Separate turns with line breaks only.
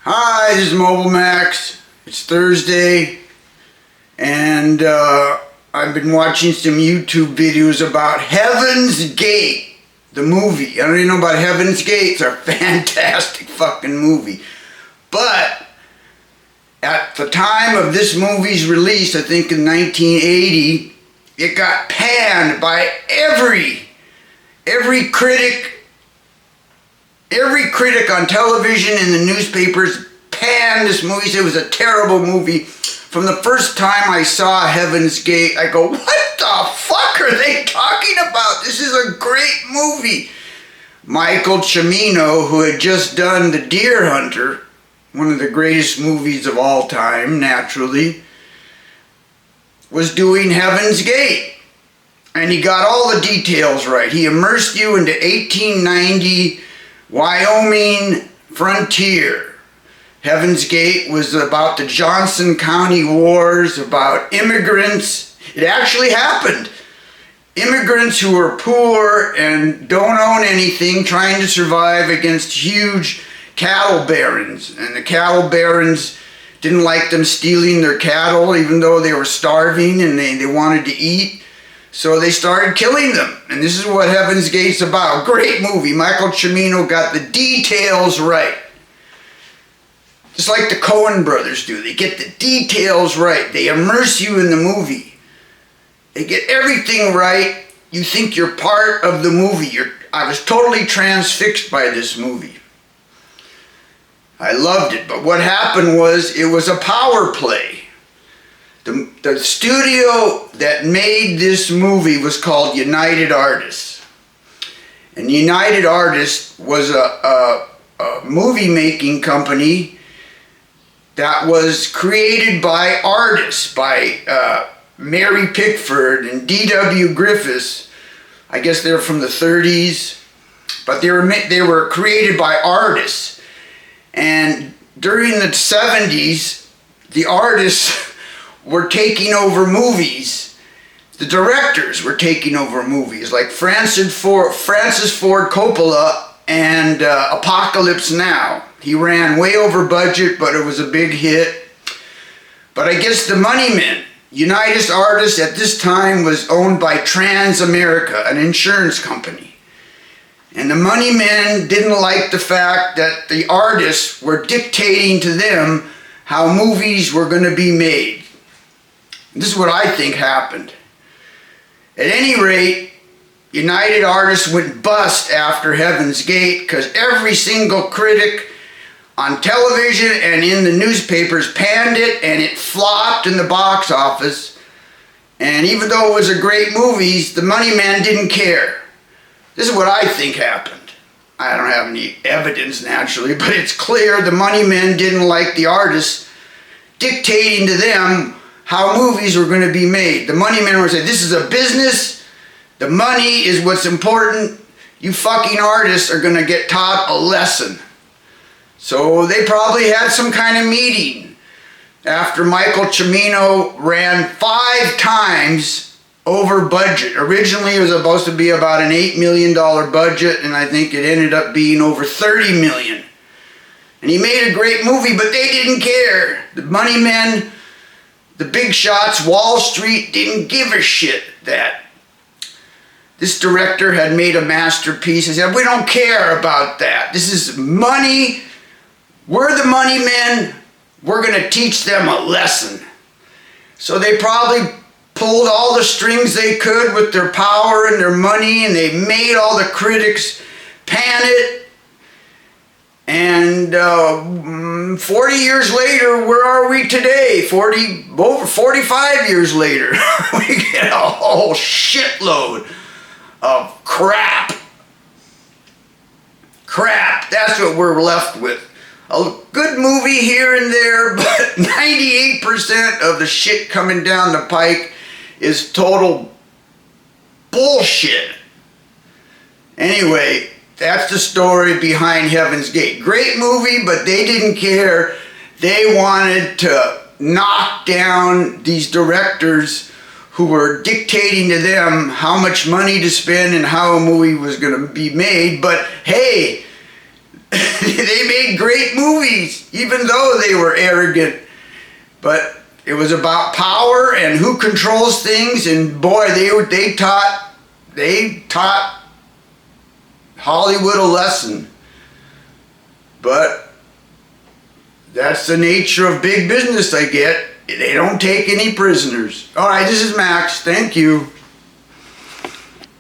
Hi, this is Mobile Max. It's Thursday, and I've been watching some YouTube videos about Heaven's Gate, the movie. I don't even know about Heaven's Gate. It's a fantastic fucking movie. But at the time of this movie's release, I think in 1980, it got panned by every critic. Every critic on television and the newspapers panned this movie, said it was a terrible movie. From the first time I saw Heaven's Gate, I go, what the fuck are they talking about? This is a great movie. Michael Cimino, who had just done The Deer Hunter, one of the greatest movies of all time, naturally, was doing Heaven's Gate. And he got all the details right. He immersed you into 1890 Wyoming frontier. Heaven's Gate was about the Johnson County Wars, about immigrants. It actually happened. Immigrants who were poor and don't own anything, trying to survive against huge cattle barons. And the cattle barons didn't like them stealing their cattle, even though they were starving and they wanted to eat. So they started killing them. And this is what Heaven's Gate's about. Great movie. Michael Cimino got the details right. Just like the Coen brothers do. They get the details right. They immerse you in the movie. They get everything right. You think you're part of the movie. I was totally transfixed by this movie. I loved it. But what happened was, it was a power play. The studio that made this movie was called United Artists. And United Artists was a movie making company that was created by artists, by Mary Pickford and D.W. Griffiths. I guess they're from the 30s, but they were created by artists. And during the 70s, the artists were taking over movies. The directors were taking over movies, like Francis Ford Coppola and Apocalypse Now. He ran way over budget, but it was a big hit. But I guess the money men, United Artists at this time was owned by Transamerica, an insurance company. And the money men didn't like the fact that the artists were dictating to them how movies were going to be made. This is what I think happened. At any rate, United Artists went bust after Heaven's Gate because every single critic on television and in the newspapers panned it, and it flopped in the box office. And even though it was a great movie, the money men didn't care. This is what I think happened. I don't have any evidence, naturally, but it's clear the money men didn't like the artists dictating to them how movies were going to be made. The money men would say, this is a business, the money is what's important, you fucking artists are going to get taught a lesson. So they probably had some kind of meeting after Michael Cimino ran 5 times over budget. Originally it was supposed to be about an $8 million budget, and I think it ended up being over $30 million. And he made a great movie, but they didn't care. The money men, the big shots, Wall Street, didn't give a shit that this director had made a masterpiece. He said, we don't care about that. This is money. We're the money men. We're going to teach them a lesson. So they probably pulled all the strings they could with their power and their money, and they made all the critics pan it. And 40 years later, where are we today? Over 45 years later, we get a whole shitload of crap. Crap, that's what we're left with. A good movie here and there, but 98% of the shit coming down the pike is total bullshit. Anyway, that's the story behind Heaven's Gate. Great movie, but they didn't care. They wanted to knock down these directors who were dictating to them how much money to spend and how a movie was going to be made. But hey, They made great movies, even though they were arrogant. But it was about power and who controls things, and boy, they taught Hollywood a lesson. But that's the nature of big business, I get. They don't take any prisoners. All right, this is Max. Thank you.